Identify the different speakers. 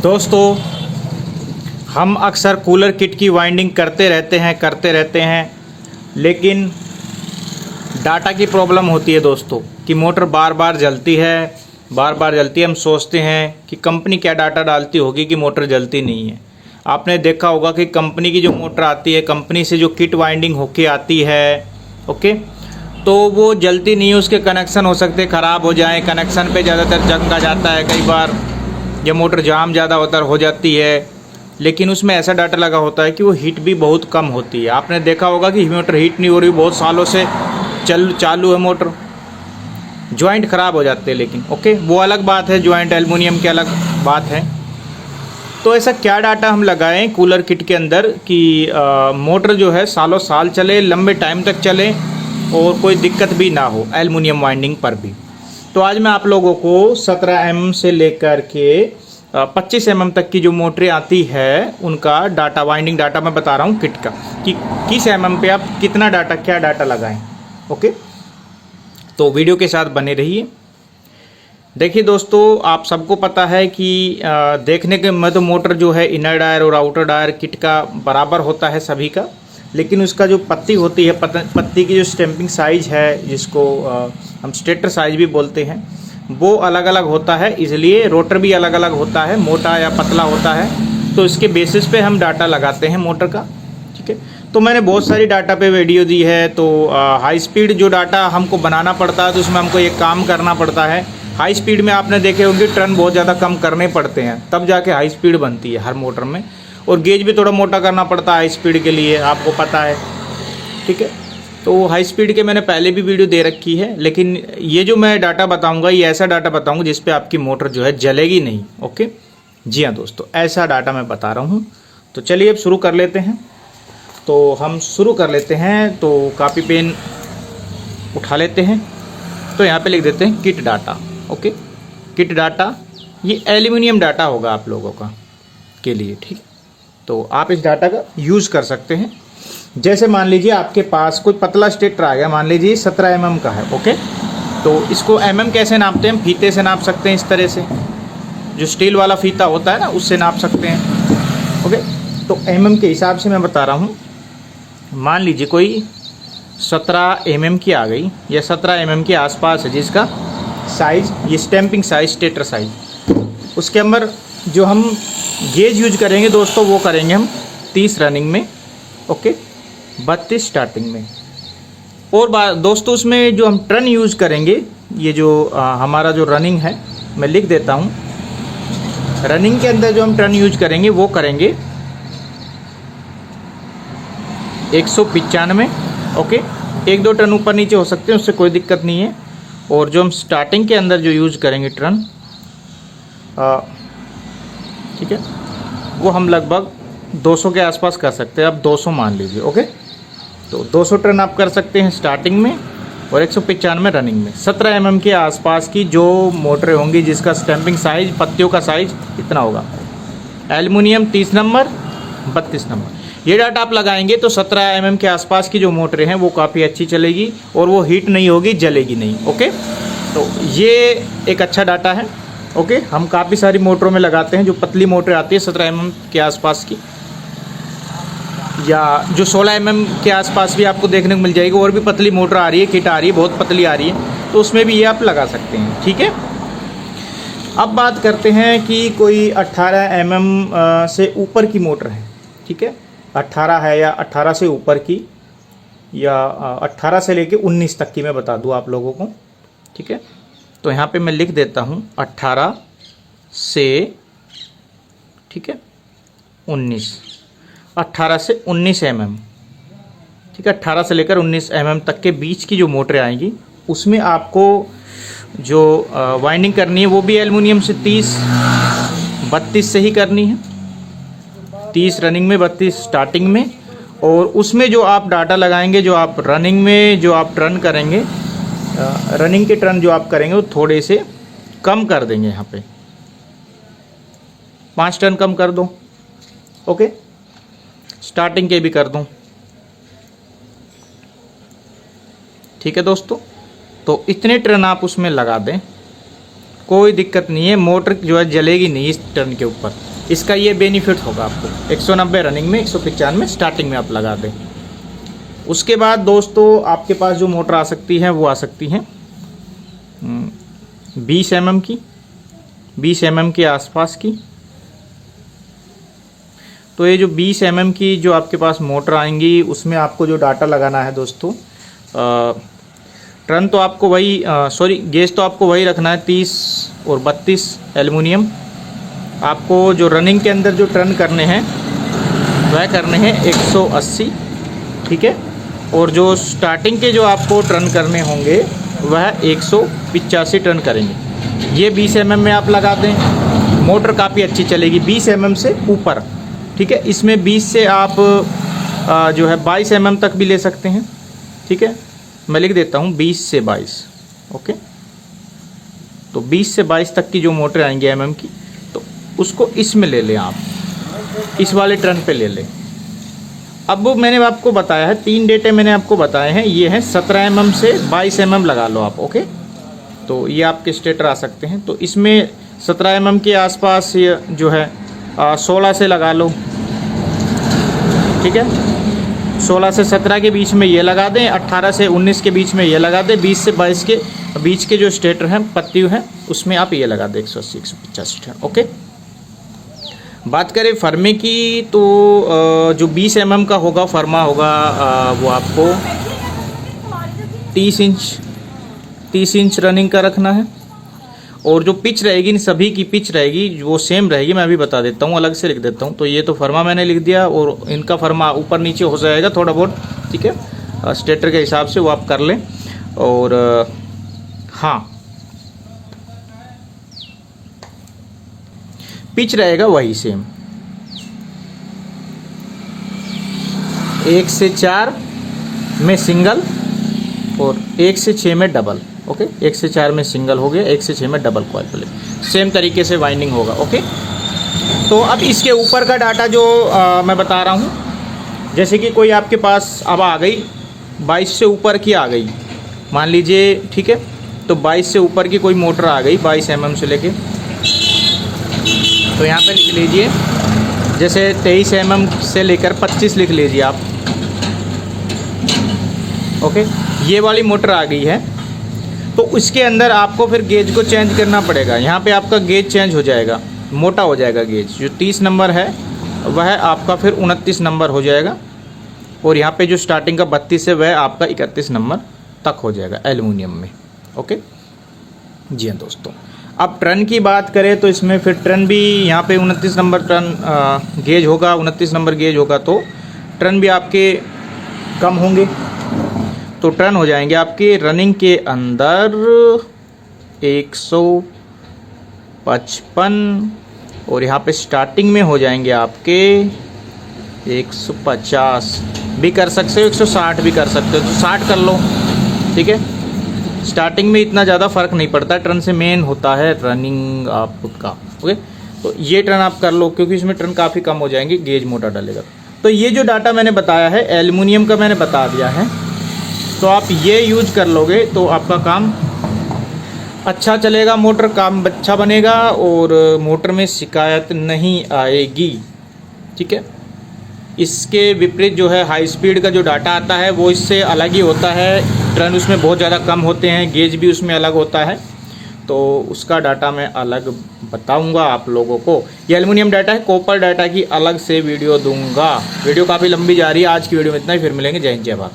Speaker 1: दोस्तों, हम अक्सर कूलर किट की वाइंडिंग करते रहते हैं, लेकिन डाटा की प्रॉब्लम होती है दोस्तों कि मोटर बार बार जलती है। हम सोचते हैं कि कंपनी क्या डाटा डालती होगी कि मोटर जलती नहीं है। आपने देखा होगा कि कंपनी की जो मोटर आती है, कंपनी से जो किट वाइंडिंग होके आती है, ओके, तो वो जलती नहीं है। उसके कनेक्शन हो सकते ख़राब हो जाएं, कनेक्शन पे ज़्यादातर जंग आ जाता है, कई बार ये मोटर जाम ज़्यादा हो जाती है। लेकिन उसमें ऐसा डाटा लगा होता है कि वो हीट भी बहुत कम होती है। आपने देखा होगा कि मोटर हीट नहीं हो रही, बहुत सालों से चालू है मोटर, जॉइंट ख़राब हो जाते हैं। लेकिन ओके, वो अलग बात है, जॉइंट एल्युमिनियम की अलग बात है। तो ऐसा क्या डाटा हम लगाएं कूलर किट के अंदर कि मोटर जो है सालों साल चले, लंबे टाइम तक चले और कोई दिक्कत भी ना हो एल्युमिनियम वाइंडिंग पर भी। तो आज मैं आप लोगों को 17 mm से लेकर के 25 mm तक की जो मोटरें आती है उनका डाटा, वाइंडिंग डाटा मैं बता रहा हूँ किट का, कि किस mm पे आप कितना डाटा, क्या डाटा लगाएं। ओके, तो वीडियो के साथ बने रहिए। देखिए दोस्तों, आप सबको पता है कि देखने के में तो मोटर जो है इनर डायर और आउटर डायर किट का बराबर होता है सभी का, लेकिन उसका जो पत्ती होती है, पत्ती की जो स्टैंपिंग साइज है, जिसको हम स्टेटर साइज भी बोलते हैं, वो अलग अलग होता है। इसलिए रोटर भी अलग अलग होता है, मोटा या पतला होता है। तो इसके बेसिस पे हम डाटा लगाते हैं मोटर का, ठीक है। तो मैंने बहुत सारी डाटा पे वीडियो दी है। तो हाई स्पीड जो डाटा हमको बनाना पड़ता है, तो उसमें हमको एक काम करना पड़ता है। हाई स्पीड में आपने देखे होंगे टर्न बहुत ज़्यादा कम करने पड़ते हैं, तब जाके हाई स्पीड बनती है हर मोटर में। और गेज भी थोड़ा मोटा करना पड़ता है हाई स्पीड के लिए, आपको पता है, ठीक है। तो हाई स्पीड के मैंने पहले भी वीडियो दे रखी है, लेकिन ये जो मैं डाटा बताऊंगा, ये ऐसा डाटा बताऊंगा जिस पे आपकी मोटर जो है जलेगी नहीं। ओके, जी हाँ दोस्तों, ऐसा डाटा मैं बता रहा हूँ। तो चलिए अब शुरू कर लेते हैं। तो हम शुरू कर लेते हैं। तो कापी पेन उठा लेते हैं। तो यहाँ पे लिख देते हैं kit data. Okay, kit data, ये एल्यूमिनियम डाटा होगा आप लोगों का के लिए, ठीक है। तो आप इस डाटा का यूज़ कर सकते हैं। जैसे मान लीजिए आपके पास कोई पतला स्टेटर आ गया, मान लीजिए 17 mm का है, ओके। तो इसको mm कैसे नापते हैं? हम फीते से नाप सकते हैं, इस तरह से, जो स्टील वाला फीता होता है ना, उससे नाप सकते हैं, ओके। तो mm के हिसाब से मैं बता रहा हूँ। मान लीजिए कोई 17 mm की आ गई, या 17 mm के आसपास है, जिसका साइज़, ये स्टैंपिंग साइज, स्टेटर साइज। उसके अंदर जो हम गेज यूज करेंगे दोस्तों, वो करेंगे हम 30 रनिंग में, ओके, 32 स्टार्टिंग में। और दोस्तों, उसमें जो हम टर्न यूज करेंगे, ये जो हमारा जो रनिंग है, मैं लिख देता हूँ। रनिंग के अंदर जो हम टर्न यूज करेंगे वो करेंगे 195, ओके। 1-2 टर्न ऊपर नीचे हो सकते हैं, उससे कोई दिक्कत नहीं है। और जो हम स्टार्टिंग के अंदर जो यूज करेंगे टर्न, ठीक है, वो हम लगभग 200 के आसपास कर सकते हैं। अब 200 मान लीजिए, ओके। तो 200 टर्न आप कर सकते हैं स्टार्टिंग में, और 195 रनिंग में। 17 mm के आसपास की जो मोटरें होंगी, जिसका स्टैंपिंग साइज, पत्तियों का साइज इतना होगा, एल्युमिनियम 30 नंबर, 32 नंबर, ये डाटा आप लगाएंगे तो 17 mm के आसपास की जो मोटरें हैं वो काफ़ी अच्छी चलेगी, और वो हीट नहीं होगी, जलेगी नहीं, ओके। तो ये एक अच्छा डाटा है, ओके। हम काफ़ी सारी मोटरों में लगाते हैं। जो पतली मोटर आती है 17 mm के आसपास की, या जो 16 mm के आसपास भी आपको देखने को मिल जाएगी। और भी पतली मोटर आ रही है, किट आ रही है, बहुत पतली आ रही है, तो उसमें भी ये आप लगा सकते हैं, ठीक है। अब बात करते हैं कि कोई 18 mm से ऊपर की मोटर है, ठीक है, 18 है या 18 से ऊपर की, या 18 से लेके 19 तक की मैं बता दूँ आप लोगों को, ठीक है। तो यहाँ पे मैं लिख देता हूँ 18 से, ठीक है, 19, 18 से 19 mm, ठीक है। 18 से लेकर 19 mm तक के बीच की जो मोटरें आएंगी, उसमें आपको जो वाइंडिंग करनी है वो भी एल्युमिनियम से 30-32 से ही करनी है। 30 रनिंग में, 32 स्टार्टिंग में। और उसमें जो आप डाटा लगाएंगे, जो आप रनिंग में जो आप टर्न करेंगे, रनिंग के टर्न जो आप करेंगे वो थोड़े से कम कर देंगे। यहाँ पे 5 टर्न कम कर दो, ओके। स्टार्टिंग के भी कर दूं, ठीक है दोस्तों। तो इतने टर्न आप उसमें लगा दें, कोई दिक्कत नहीं है, मोटर जो है जलेगी नहीं इस टर्न के ऊपर, इसका ये बेनिफिट होगा आपको 190 रनिंग में 195 स्टार्टिंग में आप लगा दें। उसके बाद दोस्तों आपके पास जो मोटर आ सकती है वो आ सकती है 20 mm की, 20 mm के आसपास की। तो ये जो 20 mm की जो आपके पास मोटर आएंगी उसमें आपको जो डाटा लगाना है दोस्तों, टर्न तो आपको वही गेज तो आपको वही रखना है 30 और 32 एल्युमिनियम। आपको जो रनिंग के अंदर जो टर्न करने हैं वह करने हैं 180, ठीक है। और जो स्टार्टिंग के जो आपको टर्न करने होंगे वह 185 टर्न करेंगे। ये 20 mm में आप लगा दें, मोटर काफ़ी अच्छी चलेगी 20 mm से ऊपर, ठीक है। इसमें 20 से आप जो है 22 mm तक भी ले सकते हैं, ठीक है। मैं लिख देता हूँ 20 से 22, ओके। तो 20 से 22 तक की जो मोटर आएंगी mm की, तो उसको इसमें ले लें आप, इस वाले टर्न पे ले लें। अब मैंने आपको बताया है 3 डेटे मैंने आपको बताए हैं, ये हैं 17 mm से 22 mm लगा लो आप, ओके। तो ये आपके स्टेटर आ सकते हैं। तो इसमें 17 mm के आसपास ये जो है 16 से लगा लो, ठीक है। 16 से 17 के बीच में ये लगा दें, 18 से 19 के बीच में ये लगा दें, 20 से 22 के बीच के जो स्टेटर हैं पत्ती हैं उसमें आप ये लगा दें 180 185 टर्न, ओके। बात करें फर्मे की तो जो 20 mm का होगा फर्मा होगा वो आपको 30 इंच रनिंग का रखना है। और जो पिच रहेगी, इन सभी की पिच रहेगी वो सेम रहेगी। मैं अभी बता देता हूँ, अलग से लिख देता हूँ। तो ये तो फर्मा मैंने लिख दिया और इनका फर्मा ऊपर नीचे हो जाएगा थोड़ा बहुत, ठीक है। स्टेटर के हिसाब से वो आप कर लें। और हाँ, पिच रहेगा वही सेम, 1 से 4 में सिंगल और 1 से 6 में डबल, ओके। 1 से 4 में सिंगल हो गया, 1 से 6 में डबल कॉइल प्लेट, सेम तरीके से वाइंडिंग होगा, ओके। तो अब इसके ऊपर का डाटा जो मैं बता रहा हूँ, जैसे कि कोई आपके पास अब आ गई 22 से ऊपर की आ गई, मान लीजिए, ठीक है। तो 22 से ऊपर की कोई मोटर आ गई 22 mm से लेके, तो यहाँ पे लिख लीजिए, जैसे 23 mm से लेकर 25 लिख लीजिए आप, ओके। ये वाली मोटर आ गई है, तो उसके अंदर आपको फिर गेज को चेंज करना पड़ेगा। यहाँ पे आपका गेज चेंज हो जाएगा, मोटा हो जाएगा गेज। जो 30 नंबर है वह आपका फिर 29 नंबर हो जाएगा, और यहाँ पे जो स्टार्टिंग का 32 है वह आपका 31 नंबर तक हो जाएगा एल्युमिनियम में, ओके। जी हाँ दोस्तों, अब ट्रन की बात करें तो इसमें फिर ट्रन भी यहाँ पे 29 नंबर ट्रन गेज होगा, 29 नंबर गेज होगा, तो ट्रन भी आपके कम होंगे। तो टर्न हो जाएंगे आपके रनिंग के अंदर 155, और यहाँ पे स्टार्टिंग में हो जाएंगे आपके 150 भी कर सकते हो, 160 भी कर सकते हो, तो 60 कर लो, ठीक है। स्टार्टिंग में इतना ज़्यादा फ़र्क नहीं पड़ता, टर्न से मेन होता है रनिंग आपका, ओके। तो ये टर्न आप कर लो, क्योंकि इसमें टर्न काफ़ी कम हो जाएंगे, गेज मोटा डालेगा। तो ये जो डाटा मैंने बताया है एल्युमिनियम का मैंने बता दिया है, तो आप ये यूज कर लोगे तो आपका काम अच्छा चलेगा, मोटर काम अच्छा बनेगा और मोटर में शिकायत नहीं आएगी, ठीक है। इसके विपरीत जो है हाई स्पीड का जो डाटा आता है वो इससे अलग ही होता है, टर्न उसमें बहुत ज़्यादा कम होते हैं, गेज भी उसमें अलग होता है, तो उसका डाटा मैं अलग बताऊंगा आप लोगों को। ये एल्युमिनियम डाटा है, कॉपर डाटा की अलग से वीडियो दूंगा। वीडियो काफ़ी लंबी जा रही है, आज की वीडियो में इतना ही, फिर मिलेंगे। जय हिंद जय भारत।